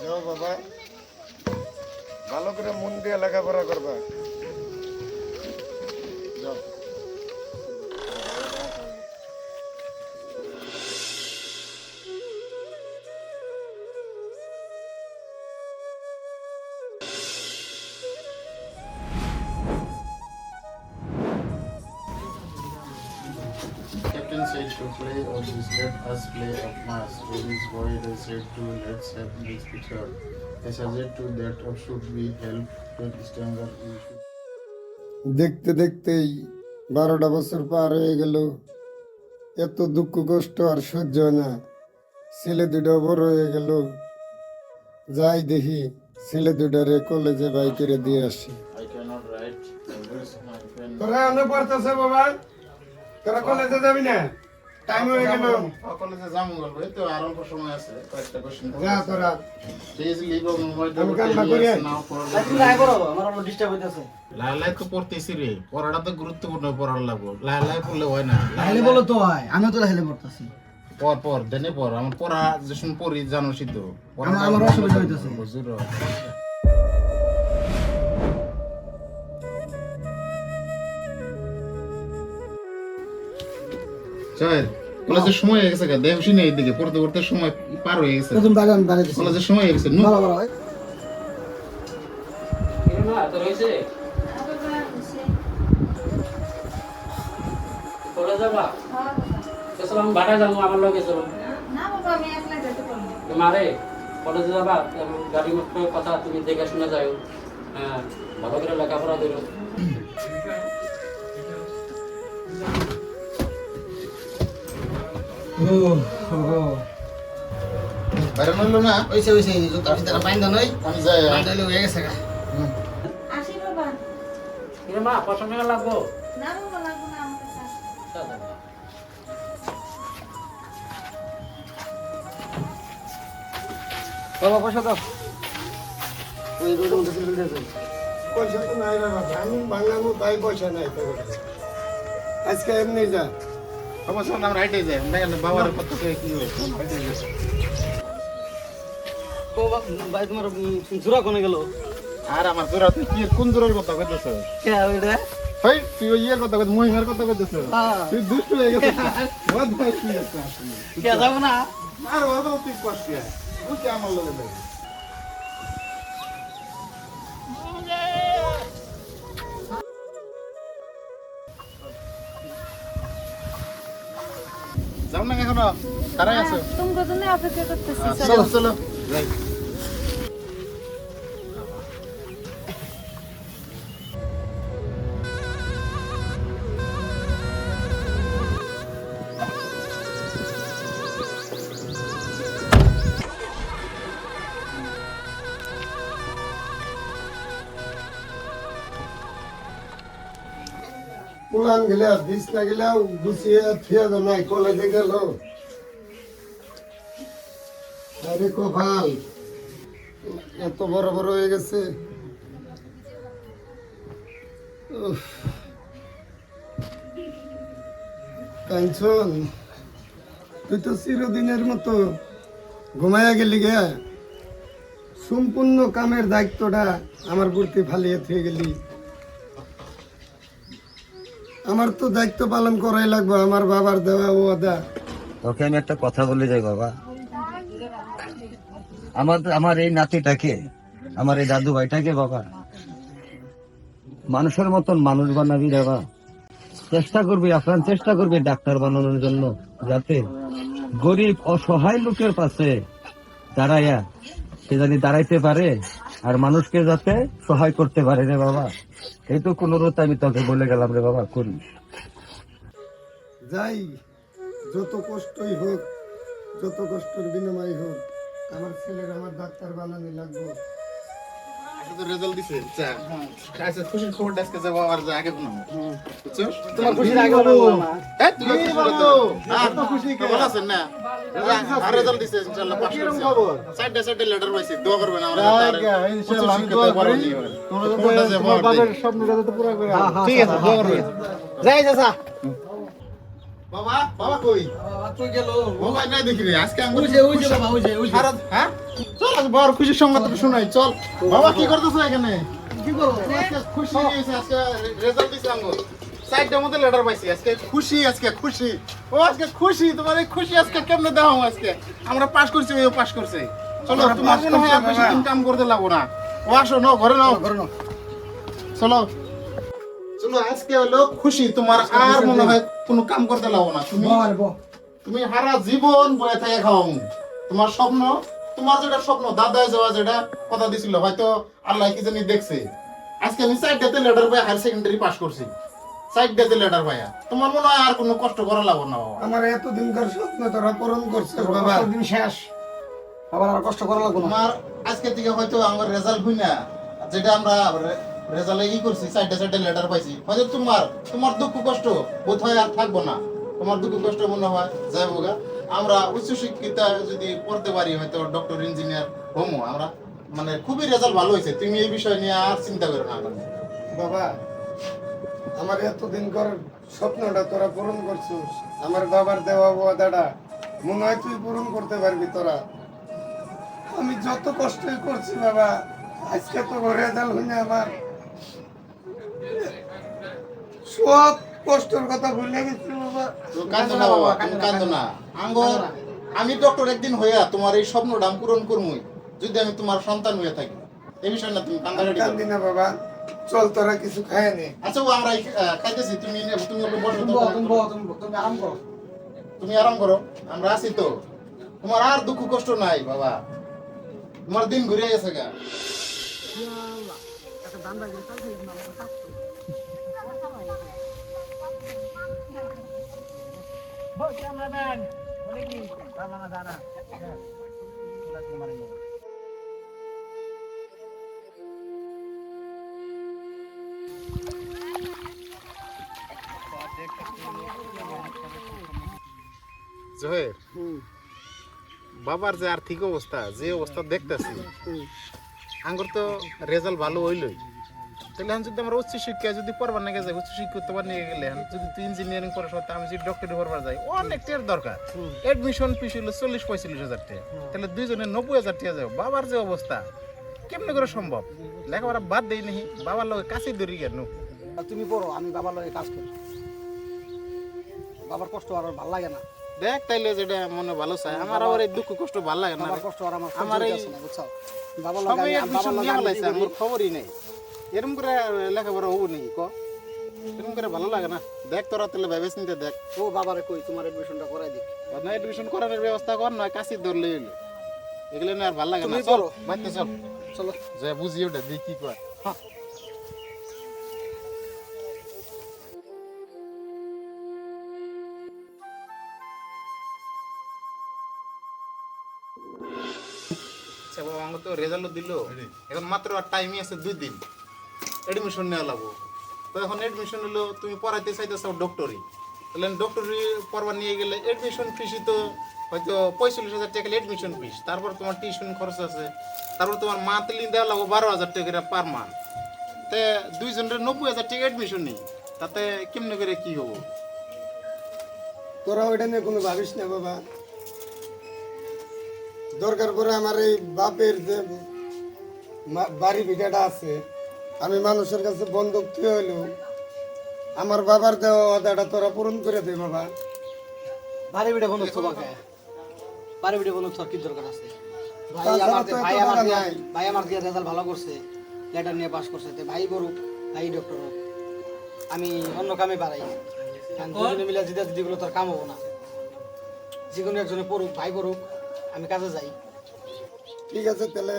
যাও বাবা, ভালো করে মন দিয়ে লেখাপড়া করবা। যাও। Captain said to play of this, let us play of mass. With his boy they said to let's have this picture. They suggest to that of should be help to stronger. দেখতে দেখতেই 12টা বছর পার হয়ে গেল। এত দুঃখ কষ্ট আর সহ্য হয় না। ছেলে দুটো বড় হয়ে গেল। যাই দেখি ছেলে দুটারে কলেজে বাই করে দিয়ে আসি। I cannot write. I wish my friend. তোরা অনেক পড়তেছে বাবা, তোরা কলেজে যাবি না? টাইম হয়ে গেল। কলেজে যাবো বলবো, এই তো আর অল্প সময় আছে, কয়েকটা কোশ্চেন যা তোরা। প্লিজ লিভ অফ মোবাইল আমি কান্না করি। নাও ফর তুমি নাই করো, আমার অন্য ডিস্টার্ব হইতাছে। লালাই তো পড়তেছি রে, পড়াটা তো গুরুত্বপূর্ণ, পড়ার লাগবো। লালাই পড়লে হয় না। লাইলে বলো তো হয়, আমিও তো লাইলে পড়তাছি। পর দেনে পর আমার পড়া যে শুন পড়ি জানোসই তো। আমার অসুবিধা হইতাছে। বুঝুর চল, কলেজের সময় হয়ে গেছে, দেখছি না এইদিকে পড়তে পড়তে সময় পার হয়ে গেছে। তুমি বাগান বানাইতেছো। কলেজের সময় হয়ে গেছে। ভালো ভালো হয়। না তোর হইছে চলে যাবা চলো আমি বাটা যাবো আমার লগে চলো না বাবা আমি একলা যেতে পারবো না। তোমারে কলেজে যাবা গাড়ি মোটর কথা তুমি দেখে শুনে যাও। হ্যাঁ ভালো করে লেখাপড়া করো। বাইরে নইলো না, ওইসে আমি তারা পাইন্দা নই। আমি যাই। পাইন্দালে হয়ে গেছে গা। আসি বাবা। কিরে মা পছন্দ লাগবো না বাবা লাগবো না আমার কাছে আসো। বাবা পয়সা দাও। ওই রোডের মধ্যে সিল দিয়েছে। পয়সা তো নাই রে বাবা, আমি বাংলামু তাই পয়সা নাই তোর কাছে। আজকে এমনি যা। অবশ্য আমরা রাইটে যাই, দেখেন বাবার কত কি হয়। বাবা ভাই তোমার জোড়া কোনে গেল? আর আমার জোড়া, তুই কি কোন জোড়ার কথা কইতেছ? কে ওইটা? ভাই তুই ওই ইয়ের কথা কইছ, মহিমার কথা কইতেছ। হ্যাঁ। তুই দুষ্ট হয়ে গেছিস। বহুত ভাই তুই আছে আসলে। কে যাব না? আর ওটা তুই কষ্ট আছে। বুঝি আমার লগে দেখ। যাও না এখনো, দাঁড়াই আছো। তুমি কতদিন অপেক্ষা করতেছি চলো চলো যাই। পুরান গেলে বিছনা গেলে গুছিয়ে থিয়া তো নাই, কলেজে গেল। আরে কপাল এত বড় বড় হয়ে গেছে। উফ। কাঞ্চন তুই তো চিরদিনের মতো ঘুমাইয়া গেলি গে। সম্পূর্ণ কামের দায়িত্বটা আমার বুড়তে ফালিয়ে থুয়ে গেলি। আমার তো দায়িত্ব পালন করাই লাগবে, আমার বাবার দেওয়া ওয়াদা। তোকে আমি একটা কথা বলে যাই বাবা, আমার এই নাতিটাকে, আমার এই দাদু ভাইটাকে বাবা মানুষের মতন মানুষ বানাবি বাবা। চেষ্টা করবি, আপ্রাণ চেষ্টা করবি ডাক্তার বানানোর জন্য, যাতে গরিব অসহায় লোকের পাশে দাঁড়াইয়া সে জানি দাঁড়াইতে পারে আর মানুষকে যাতে সহায় করতে পারে রে বাবা। এইটুকু অনুরোধ আমি তোকে বলে গেলাম রে বাবা, করিস। যাই যত কষ্টই হোক, যত কষ্টের বিনিময় হোক, আমার ছেলের আমার ডাক্তার বানানো লাগবে। আজকে তো রেজাল্ট দিছে। আচ্ছা খুশির খবরটা আজকে যাবো আর যা আগে বলবো। বুঝছো? তোমার খুশির আগে বলবো না। এই তুমি খুশি হতো। এত খুশি কে? ভালো আছেন না? আর রেজাল্ট দিছে ইনশাআল্লাহ পাস করছি। সাইডে লেটার পাইছি, দোয়া করবেন আমরা। ইনশাআল্লাহ আমি দোয়া করি। তোমার বাবার স্বপ্নটা তো পুরো করে। ঠিক আছে, দোয়া করবেন। যাই চাচা। বাবা বাবা কই তুই গেল বাবা নাই দেখি রে আজকে আমি ওই যে বাবা ওই যে সারা হ্যাঁ চল আজ বড় খুশির সংবাদ শোনাই চল বাবা কি করতেছ এখানে কি করো আজকে খুশি হয়েছে আজকে রেজাল্ট দিছে আঙ্গুর সাইডের মধ্যে লেটার পাইছি আজকে খুশি ও আজকে খুশি তোমার এই খুশি আজকে কেমনে দেওয়া আজকে আমরা পাস করছি ও পাস করছে চলো তোমার মনে হয় আর বেশি দিন কাম করতে লাগবো না ও আসো নাও ঘরে নাও চলো চলো আজকে হলো খুশি তোমার আর মনে হয় কোনো কাম করতে লাগবো না তুমি সারা জীবন বয়ে থেকে খাও তোমার স্বপ্ন তোমার যেটা স্বপ্ন দাদায় যাওয়া যেটা কথা দিছিল হয়তো আল্লাহ কি জানি দেখছে আজকে আমি সাইডটাতে লেটার পাই হায়ার সেকেন্ডারি পাস করছি সাইডটাতে লেটার পাইয়া তোমার মনে হয় আর কোনো কষ্ট করা লাগবে না বাবা আমার এতদিনকার স্বপ্ন তোরা পূরণ করছিস বাবা। দিন শেষ আবার আর কষ্ট করা লাগবে না তোমার আজকে থেকে হয়তো আমার রেজাল্ট হই না যেটা আমরা রেজাল্টে ই করছি সাইডে লেটার পাইছি হয়তো তোমার দুঃখ কষ্ট বোধ হয় আর থাকবো না তোমার দুঃখ কষ্ট মনে হয় যাই হোগা আমরা উচ্চশিক্ষিতা যদি পড়তে পারি হয়তো ডক্টর ইঞ্জিনিয়ার হমো আমরা মানে খুবই রেজাল্ট ভালো হয়েছে তুমি এই বিষয় নিয়ে আর চিন্তা করো না বাবা আমার এতদিনকার স্বপ্নটা তোরা পূরণ করছিস আমার বাবার দেওয়া ওয়াদাটা মনে হয় তুই পূরণ করতে পারবি তোরা আমি যত কষ্টই করছি বাবা আজকে তো রেজাল্ট হইনি আমার সব কষ্টের কথা ভুলে গেছি বাবা। তুমি কাঁদো না বাবা তুমি কাঁদো না আঙ্গর আমি ডক্টর একদিন হইয়া তোমার এই স্বপ্নটা আমি পূরণ করবই যদি আমি তোমার সন্তান হয়ে থাকি এই বিষয় না তুমি কান্দাকাটি করো কান্দি না বাবা, চল তোরা কিছু খায় নে। আচ্ছা ও আমরা খাইতেছি তুমি একটু বসো তো তুমি আরাম করো তুমি আরাম করো আমরা আছি তো তোমার আর দুঃখ কষ্ট নাই বাবা তোমার দিন ঘুরে গেছে গা জহের বাবার যে আর্থিক অবস্থা যে অবস্থা দেখতেছি আঙ্গুর তো রেজাল্ট ভালো হইলই তাহলে এখন যদি আমরা উচ্চ শিক্ষা যদি পড়বার নাকি যাই উচ্চ শিক্ষা নিয়ে গেলে যদি তুই ইঞ্জিনিয়ারিং পড়ার সাথে আমি যদি ডক্টরি পড়বার যাই অনেক টের দরকার এডমিশন ফিস হলো 40-45 হাজার টাকা তাহলে দুইজনে 90,000 টাকা যাবে বাবার যে অবস্থা কেমনে করে সম্ভব লেখাপড়া বাদ দেই নাহি বাবার লোক কাছে ধরি কেন আর তুমি পড়ো আমি বাবার লগে কাজ করি বাবার কষ্ট আর ভালো লাগে না দেখ তাইলে যেটা মনে ভালো চাই আমার আবার এই দুঃখ কষ্ট ভালো লাগে না বাবার কষ্ট আর আমার আমার এই বুঝছো বাবার সবাই লগে এডমিশন নিয়ে লাইছে আমার খবরই নেই এরকম করে লেখাপড়া হবো নাকি ক এরকম করে ভালো লাগে না দেখ তোরা তাহলে ভেবে চিন্তে দেখ ও বাবারে কই তোমার এডমিশনটা করাই দিই না এডমিশন করানোর ব্যবস্থা কর নয় কাশি ধরলে এলো এগুলো না আর ভালো লাগে না তুমি চল করো। বাইতে চল চলো যে বুঝি ওটা দেখি কি কয় হ্যাঁ আচ্ছা বাবা আমার তো রেজাল্ট দিল এখন মাত্র আর টাইমই আছে 2 দিন এডমিশন নেওয়া লাগবো তো এখন এডমিশন হলো তুমি পড়াইতে চাইতেছো ডক্টরি তাহলে ডক্টরি পড়বা নিয়ে গেলে এডমিশন ফিসই তো হয়তো 45,000 টাকা এডমিশন ফিস তারপর তোমার টিউশন খরচ আছে তারপর তোমার মান্থলি দেওয়া লাগবো 12,000 টাকা পার মান্থ তে দুইজনের 90,000 টাকা এডমিশন নেই তাতে কেমনে করে কি হবো তোরা ওইটা নিয়ে কোনো ভাবিস না বাবা, দরকার পরে আমার এই বাপের যে বাড়ি ভিটাটা আছে আমি মানুষের কাছে বন্ধক তুই হইলো আমার বাবার দেওয়া ওয়াদাটা তোরা পূরণ করে দে বাবা। বাড়ি বিড়ে বন্ধু তোমাকে বাড়ি বিড়ে বন্ধু তোর কি দরকার আছে ভাই তাছাড়া আমার তো এত ভাই আমার টাকা দিয়া নাই। ভাই আমার দিয়া রেজাল্ট ভালো করছে লেটার নিয়ে পাস করছে তে ভাই বড় ভাই ডক্টর হোক আমি অন্য কামে বাড়াই কারণ দুজনে মিলে জিদা জিদিগুলো তোর কাম হবো না যে কোনো একজনে পড়ুক ভাই পড়ুক আমি কাজে যাই ঠিক আছে তাহলে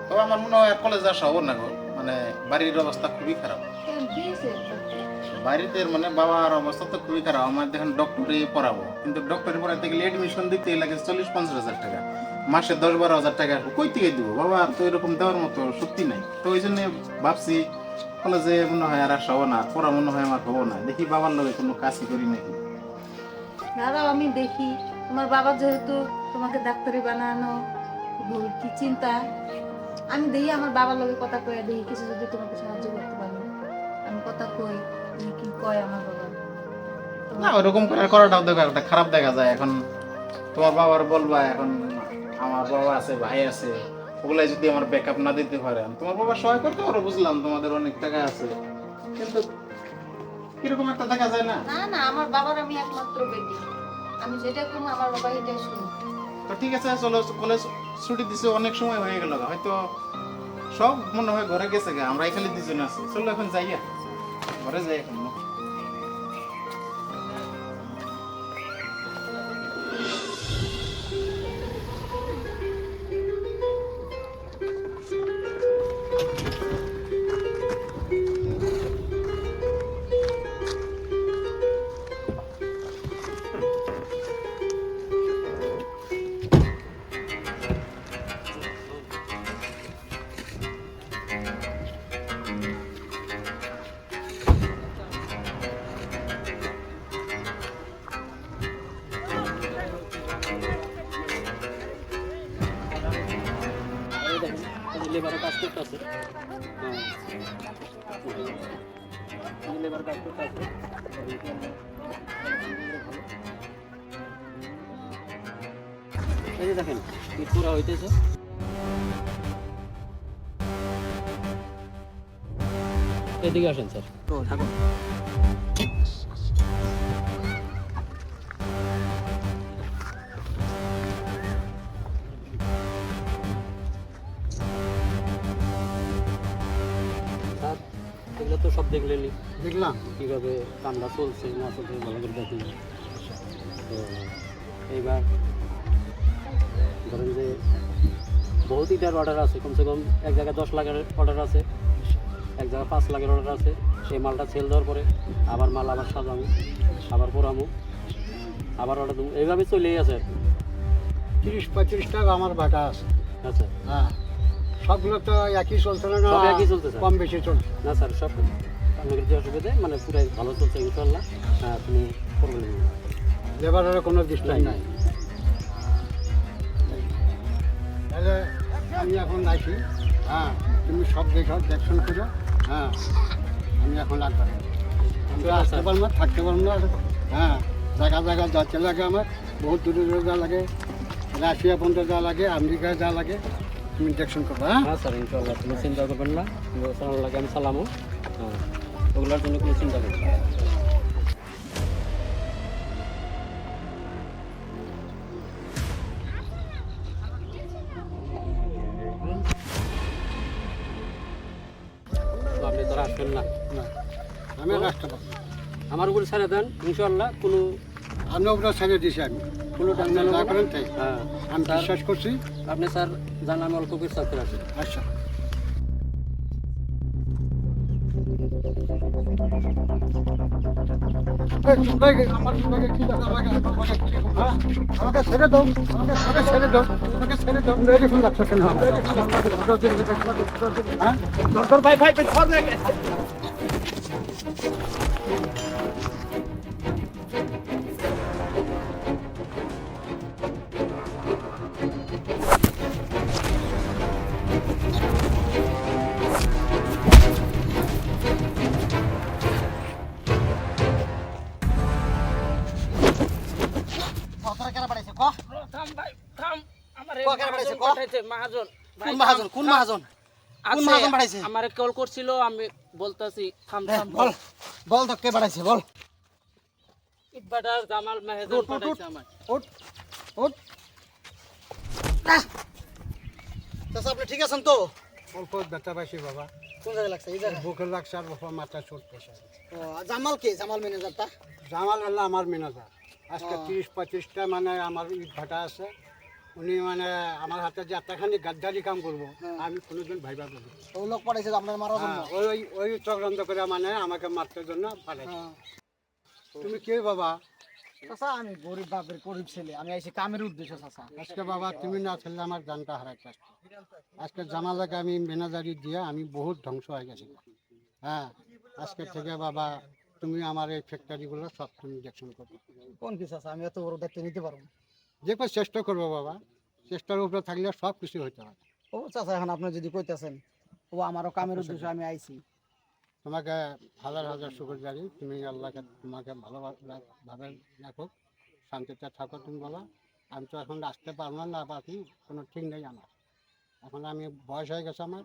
তবে আমার মনে হয় কলেজে আসা হবো না গো মানে বাড়ির অবস্থা খুবই খারাপ বাড়িতে মানে বাবার অবস্থা তো খুবই খারাপ আমার দেখেন ডক্টরি পড়াবো কিন্তু ডক্টরি পড়াইতে গেলে এডমিশন দিতে লাগে 40-50 হাজার টাকা মাসে 10-12 হাজার টাকা কই থেকে দিব বাবা, তো এরকম দেওয়ার মতো শক্তি নাই। তো ওই জন্য ভাবছি কলেজে মনে হয় আর আসা হবো না, পড়া মনে হয় আমার হবো না, দেখি বাবার লগে কোনো কাজই করি নাকি। দাঁড়াও আমি দেখি, তোমার বাবা যেহেতু তোমাকে ডাক্তারি বানানো ভুল কি চিন্তা, আমি দেখি আমার বাবার লগে কথা কয়ে দেখি কিছু যদি তোমাকে সাহায্য করতে পারি। আমি কথা কই দেখি কি কয় আমার বাবা। না ওরকম করে করাটাও দেখো একটা খারাপ দেখা যায়। এখন তোমার বাবার বলবা, এখন আমার বাবা আছে, ভাই আছে, ওগুলাই যদি আমার ব্যাকআপ না দিতে পারে, তোমার বাবা সহায় করতে পারো, বুঝলাম তোমাদের অনেক টাকা আছে, কিন্তু কিরকম একটা দেখা যায় না। না না, আমার বাবার আমি একমাত্র বেটি, আমি যেটা করবো আমার বাবা এটাই শুনবে। তো ঠিক আছে, চলো, কলেজ ছুটি দিছে, অনেক সময় হয়ে গেল, হয়তো সব মনে হয় ঘরে গেছে গা, আমরা খালি দুজন আছি। চলো এখন যাইয়া ঘরে যাই এখন। লেবারের কাজ করতে আছে, লেবার কাজ করতে আছে। এই যে দেখেন ইট পুরা হইতেছে। এদিকে আসেন স্যার। তো থাকুন। স্যার এগুলো তো সব দেখলেনি, দেখলাম কীভাবে কামটা চলছে না চলছে ভালো করে দেখি। তো এইবার ধরেন যে বহুত ইটার অর্ডার আছে, কমসে কম এক জায়গায় 10 লাখের অর্ডার আছে, এক জায়গায় 5 লাখের অর্ডার আছে। সেই মালটা সেল দেওয়ার পরে আবার মাল আবার সাজামো, আবার পোড়ামো, আবার অর্ডার দেবো, এইভাবে চলেই আছে আর কি। 30-35 টাকা আমার বাটা আছে। আচ্ছা, হ্যাঁ, সবগুলো তো একই চলছে না, সব একই চলছে স্যার। কম বেশি চলছে। না স্যার সব আপনাদের যে অসুবিধে মানে পুরাই ভালো চলছে ইনশাল্লাহ। হ্যাঁ, তুমি প্রবলেম নেই। লেবারের কোনো ডিস্টার্ব নাই। তাহলে আমি এখন আসি। হ্যাঁ, তুমি সব দেখশন করো। হ্যাঁ, আমি এখন লাগবে না। আমি তো আসতে পারবো না, থাকতে পারবো না। হ্যাঁ, জায়গা জায়গা যাচ্ছে লাগে আমার, বহুত দূরে দূরে যাওয়া লাগে, রাশিয়া পর্যন্ত যাওয়া লাগে, আমেরিকায় যাওয়া লাগে। তুমি দেখশন করবো। হ্যাঁ হ্যাঁ স্যার ইনশাল্লাহ, কোনো চিন্তা করবেন না। সালাম লাগে আমি সালামও, হ্যাঁ ওগুলোর জন্য কোনো চিন্তা করবেন না। তো আপনি তো আসবেন না, না, আমি রাখতে পারবো না। আমার উপরে ছেড়ে দেন ইনশাল্লাহ। কোনো আমি ওগুলো ছেড়ে দিছি, আমি কোনো আপনি টেনশন যা হবে করেন না। তাই। হ্যাঁ আমি স্যার, বিশ্বাস করছি। আপনি স্যার জান আমি অল্প কিছু করে আসি। আচ্ছা, আমাকে ছেড়ে দাও, আমাকে ছেড়ে দাও, আমাকে ছেড়ে দাও। এরকম লাগছে কেন? হ্যাঁ, ভাই ভাই সব লাগে। কোন মহাজন? কোন মহাজন? কোন মহাজন বাড়াইছে? আমারে কল করছিল, আমি বলতাছি থাম থাম। বল, বল তো কে বাড়াইছে, বল। ইটবাটার জামাল মেহেজন পাঠাইছে আমার। উঠ, উঠ। চাচা, আপনি ঠিক আছেন তো? অল্প ব্যথা পাইছি বাবা। কোন জায়গায় লাগছে? এই জায়গায় বুকে লাগছে আর বাবা মাথা চোট পেয়েছে। ও, জামাল কে? জামাল ম্যানেজারটা? জামাল হলো আমার ম্যানেজার। আজকে 30-35টা মানে আমার ইট ভাটা আছে। উনি মানে আমার হাতে যে এতখানি গাদ্দারি কাম করবো আমি কোনোদিন ভাইবা করি। ওই লোক পাঠাইছে আপনার মারার জন্য? ওই চক্রান্ত করে মানে আমাকে মারতে জন্য পাঠাইছে। তুমি কে বাবা? চাচা আমি গরিব বাপের গরিব ছেলে, আমি আইছি কামের উদ্দেশ্যে চাচা। আজকে বাবা তুমি না থাকলে আমার জানটা হারাইতে আসতো। আজকে জানালাকে আমি ম্যানেজারি দিয়ে আমি বহুত ধ্বংস হয়ে গেছি। হ্যাঁ, আজকে থেকে বাবা তুমি আমার এই ফ্যাক্টরিগুলো সব তুমি দেখশন করবে। কোন কি চাচা, আমি এত বড় দায়িত্ব নিতে পারবো না। যে কোনো চেষ্টা করবো বাবা, চেষ্টার উপরে থাকলে সব কিছু হইতে পারে। ও চাচা এখন আপনি যদি কইতাছেন, ও আমারও কামের উদ্দেশ্যে আমি আইছি। তোমাকে হাজার হাজার শুকর জানি, তুমি আল্লাহকে তোমাকে ভালোভাবে রাখো, শান্তিতে থাকো। তুমি বলো আমি তো এখন আসতে পারবো না পারি, কোনো ঠিক নেই আমার। এখন আমি বয়স হয়ে গেছে আমার।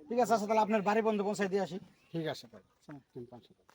ঠিক আছে চাচা, তাহলে আপনার বাড়ি বন্ধ পৌঁছাই দিয়ে আসি। ঠিক আছে, তাহলে তুমি পাশে থাকো।